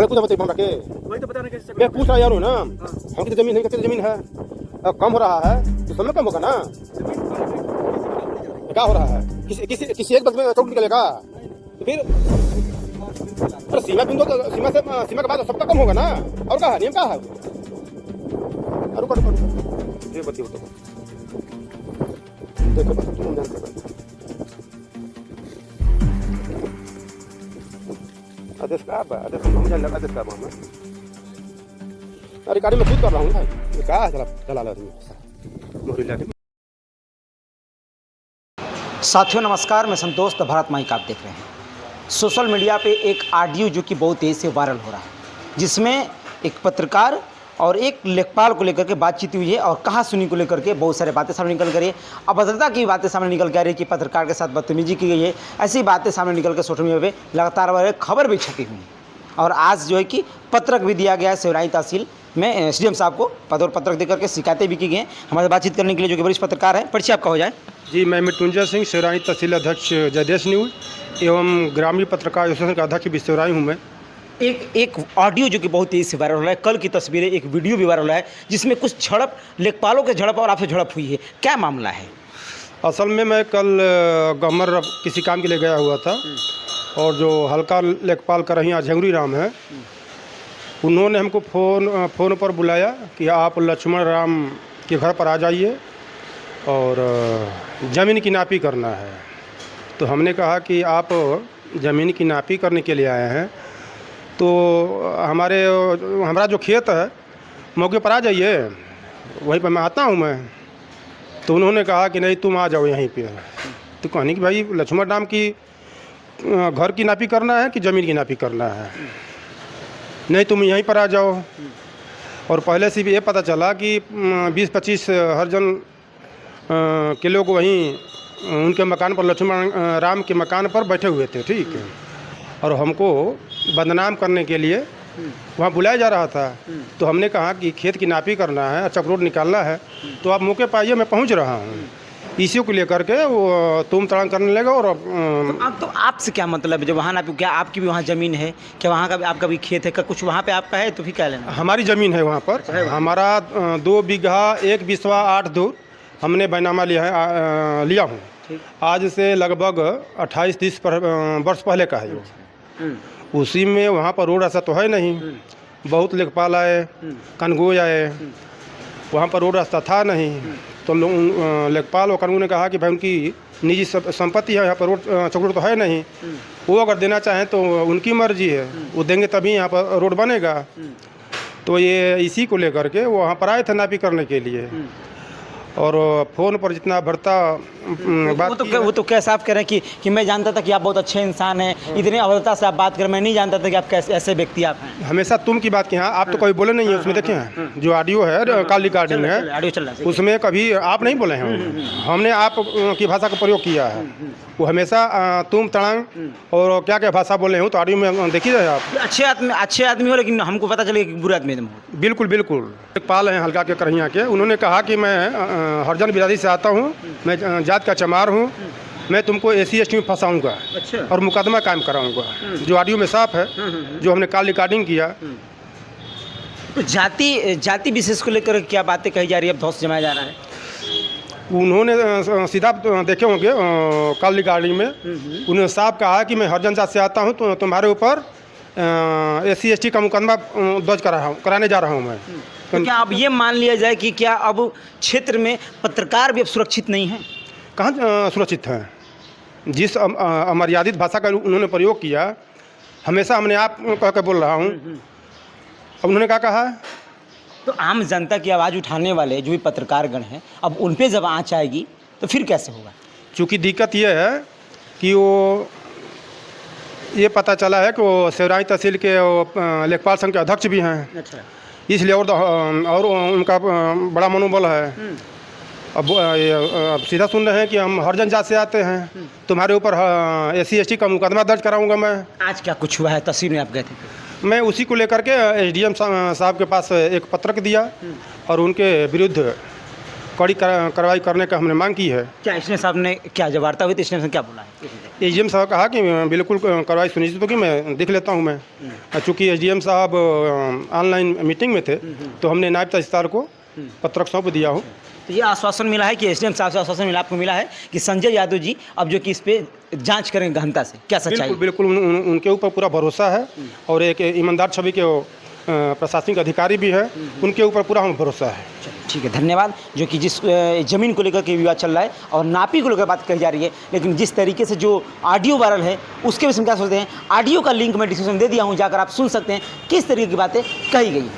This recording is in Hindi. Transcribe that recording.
पहले पूछा बताइए हमरा के, वही तो बताना कैसे। मैं पूछ रहा यार हूँ ना, हम कितनी जमीन है, कितनी जमीन है, कम हो रहा है तो समय कम होगा ना, क्या हो रहा है, किसी एक वक्त में चौक निकलेगा तो फिर सीमा बिंदु, सीमा के बाद सबका कम होगा ना, और क्या है नियम क्या है। रुको ये बताइए तो देखो बस तुम जानते हो आदेश का आदेश समझ लगा आदेश का हमें अरे गाड़ी में खुद कर रहा हूँ भाई, ये क्या है चला ला मोहरी लगे। साथियों नमस्कार, मैं संतोष द भारत माइक आप देख रहे हैं। सोशल मीडिया पे एक ऑडियो जो कि बहुत तेज़ी से वायरल हो रहा है, जिसमें एक पत्रकार और एक लेखपाल को लेकर के बातचीत हुई है और कहासुनी को लेकर के बहुत सारे बातें सामने निकल कर रही है। अभद्रता की बातें सामने निकल के आ रही है कि पत्रकार के साथ बदतमीजी की गई है। ऐसी बातें सामने निकल कर सोशल मीडिया पे लगातार खबर भी छपी हुई है और आज जो है कि पत्रक भी दिया गया है सेवराई तहसील में एसडीएम साहब को पद और पत्रक देकर के शिकायतें भी की गई हैं। हमारे बातचीत करने के लिए जो कि वरिष्ठ पत्रकार हैं, परिचय आपका हो जाए। जी, मैं मृत्युंजय सिंह, सेवराई तहसील अध्यक्ष जयदेश न्यूज़ एवं ग्रामीण पत्रकार एसोसिएशन का अध्यक्ष भी सेवराई हूँ मैं। एक ऑडियो जो कि बहुत तेज़ी से वायरल हो रहा है, कल की तस्वीरें, एक वीडियो भी वायरल हो रहा है जिसमें कुछ झड़प, लेखपालों के झड़प और आपसे झड़प हुई है, क्या मामला है? असल में मैं कल गमर किसी काम के लिए गया हुआ था और जो हल्का लेखपाल करहिया झंगुरी राम है, उन्होंने हमको फ़ोन पर बुलाया कि आप लक्ष्मण राम के घर पर आ जाइए और ज़मीन की नापी करना है। तो हमने कहा कि आप ज़मीन की नापी करने के लिए आए हैं तो हमारा जो खेत है मौके पर आ जाइए, वहीं पर मैं आता हूँ मैं। तो उन्होंने कहा कि नहीं तुम आ जाओ यहीं पे। तो कहने कि भाई लक्ष्मण राम की घर की नापी करना है कि ज़मीन की नापी करना है, नहीं तुम यहीं पर आ जाओ। और पहले से भी ये पता चला कि 20-25 हरिजन के लोग वहीं उनके मकान पर, लक्ष्मण राम के मकान पर बैठे हुए थे, ठीक है। और हमको बदनाम करने के लिए वहाँ बुलाया जा रहा था। तो हमने कहा कि खेत की नापी करना है, चकरोट निकालना है, तो आप मौके पर आइए, मैं पहुँच रहा हूँ। इसी को लेकर के वो तुम तड़ांग करने लगा। और तो आपसे क्या मतलब है जब वहाँ नापी? क्या आपकी भी वहाँ ज़मीन है? क्या वहाँ का भी आपका भी खेत है? क्या कुछ वहाँ पे आपका है? तो फिर क्या लेना? हमारी ज़मीन है वहाँ पर, हमारा 2 बीघा 1 बिस्वा 8 धूर हमने बैनामा लिया हूँ। आज से लगभग 28-30 वर्ष पहले का है वो। उसी में वहाँ पर रोड रास्ता तो है नहीं, बहुत लेखपाल आए, कनगोई आए, वहाँ पर रोड रास्ता था नहीं। तो लेखपाल और कानून ने कहा कि भाई उनकी निजी संपत्ति है, यहाँ पर रोड चौकड़ तो है नहीं, वो अगर देना चाहें तो उनकी मर्जी है, वो देंगे तभी यहाँ पर रोड बनेगा। तो ये इसी को लेकर के वो वहाँ पर आए थे नापी करने के लिए। और फ़ोन पर जितना बढ़ता बात वो तो कैसे आप कह रहे हैं कि मैं जानता था कि आप बहुत अच्छे इंसान हैं, इतने अभद्रता से आप बात करें, मैं नहीं जानता था कि आप कैसे ऐसे व्यक्ति आप हैं। हमेशा तुम की बात की, हाँ आप तो कभी बोले नहीं है उसमें, देखे हैं जो ऑडियो है, कॉल रिकॉर्डिंग है, ऑडियो चल रहा है, उसमें कभी आप नहीं बोले हैं, हमने आप की भाषा का प्रयोग किया है। वो हमेशा तुम तड़ांग और क्या क्या भाषा बोले हो, तो ऑडियो में देखिए आप। अच्छे आदमी हो, लेकिन हमको पता चले कि बुरे आदमी। बिल्कुल बिल्कुल। लेखपाल हैं हल्का के करहिया के, उन्होंने कहा कि मैं हरिजन बिरादरी से आता हूँ, मैं जात का चमार हूँ, मैं तुमको SC/ST में फंसाऊँगा और मुकदमा कायम कराऊँगा। जो ऑडियो में साफ है, जो हमने कॉल रिकॉर्डिंग किया। तो जाति विशेष को लेकर क्या बातें कही जा रही है, अब धौंस जमाया जा रहा है? उन्होंने सीधा देखे होंगे कॉल रिकॉर्डिंग में, उन्होंने साफ कहा कि मैं हरिजन जात से आता हूँ, तो तुम्हारे ऊपर SC/ST का मुकदमा दर्ज कराने जा रहा हूँ मैं। तो क्या अब ये मान लिया जाए कि क्या अब क्षेत्र में पत्रकार भी अब सुरक्षित नहीं है? कहाँ सुरक्षित हैं? जिस अमर्यादित भाषा का उन्होंने प्रयोग किया, हमेशा हमने आप कह के बोल रहा हूँ। अब उन्होंने क्या कहा? तो आम जनता की आवाज़ उठाने वाले जो भी पत्रकारगण हैं, अब उन पे जब आँच आएगी तो फिर कैसे होगा? चूँकि दिक्कत ये है कि वो ये पता चला है कि वो सेवराई तहसील के लेखपाल संघ के अध्यक्ष भी हैं। अच्छा। इसलिए और उनका बड़ा मनोबल है। अब सीधा सुन रहे हैं कि हम हरिजन जात से आते हैं, तुम्हारे ऊपर SC/ST का मुकदमा दर्ज कराऊंगा मैं। आज क्या कुछ हुआ है? तहसील में आप गए थे? मैं उसी को लेकर के SDM साहब के पास एक पत्रक दिया और उनके विरुद्ध कड़ी कार्रवाई करने का हमने मांग की है। क्या एसडीएम साहब ने क्या जब वार्ता हुई तो एसडीएम साहब क्या बोला है? एसडीएम साहब कहा कि बिल्कुल कार्रवाई सुनिश्चित होगी, मैं देख लेता हूँ मैं। चूँकि एसडीएम साहब ऑनलाइन मीटिंग में थे तो हमने नायब तहसीलदार को पत्रक सौंप दिया हूँ। तो ये आश्वासन मिला है कि एसडीएम साहब से आश्वासन मिला, आपको मिला है कि संजय यादव जी अब जो कि इस पे जांच करेंगे गहनता से, क्या सच्चाई? बिल्कुल बिल्कुल उनके ऊपर पूरा भरोसा है और एक ईमानदार छवि के वो प्रशासनिक अधिकारी भी है, उनके ऊपर पूरा हमें भरोसा है। ठीक है, धन्यवाद। जो कि जिस ज़मीन को लेकर के विवाद चल रहा है और नापी को लेकर बात कही जा रही है, लेकिन जिस तरीके से जो ऑडियो वायरल है उसके विषय में क्या सोचते हैं, ऑडियो का लिंक मैं डिस्क्रिप्शन में दे दिया हूँ, जाकर आप सुन सकते हैं किस तरीके की बातें कही गई।